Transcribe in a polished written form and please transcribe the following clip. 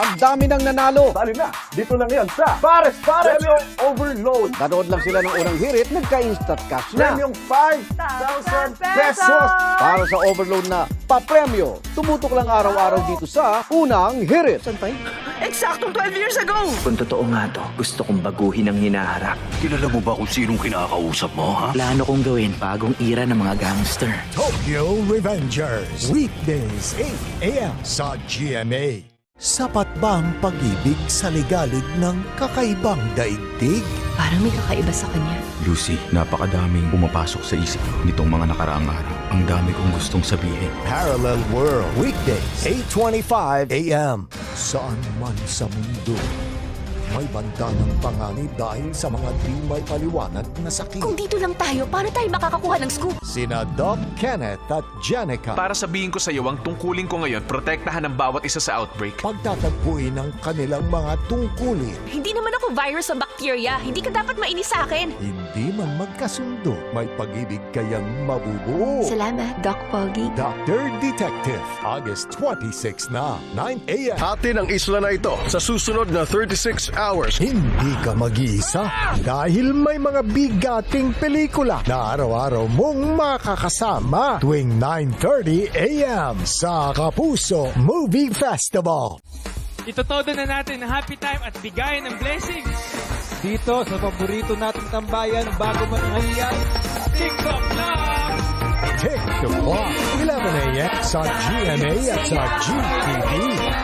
Ang dami nang nanalo. Sali na, dito lang yan sa Pares Premium Overload. Nanood lang sila ng unang hirit, nagka-instant cash na. Premium 5,000 pesos. Para sa overload na papremyo, tumutok lang araw-araw dito sa unang hirit. Santay? Eksaktong 12 years ago! Kung totoo nga to, gusto kong baguhin ang hinaharap. Kilala mo ba kung sinong kinakausap mo, ha? Plano kong gawin bagong era ng mga gangster. Tokyo Revengers. Weekdays, 8 a.m. sa GMA. Sapat ba ang pag-ibig sa ligalig ng kakaibang daigdig? Parang may kakaiba sa kanya. Lucy, napakadaming pumapasok sa isip ko nitong mga nakaraang araw. Ang dami kong gustong sabihin. Parallel World. Weekdays, 8:25 a.m. Saan man sa mundo, may banta ng panganib dahil sa mga di may paliwanag na sakit. Kung dito lang tayo, paano tayo makakakuha ng scoop? Sina Doc Kenneth at Jenica. Para sabihin ko sa iyo, ang tungkulin ko ngayon, protektahan ang bawat isa sa outbreak. Pagtatagpuin ang kanilang mga tungkulin. Hindi naman ako virus o bacteria. Hindi ka dapat mainis sa akin. Hindi man magkasundo, may pag-ibig kayang mabubuo. Salamat, Doc Pogi. Dr. Detective, August 26 na, 9 a.m. Hatin ang isla na ito sa susunod na 36 hours. Hindi ka mag-iisa dahil may mga bigating pelikula na araw-araw mong makakasama tuwing 9:30 a.m. sa Kapuso Movie Festival. Itotodo na natin ang happy time at bigayan ng blessings. Dito sa paborito nating tambayan bago manghalian, TikTok lang! TikTok 11 a.m. sa GMA at sa GTV.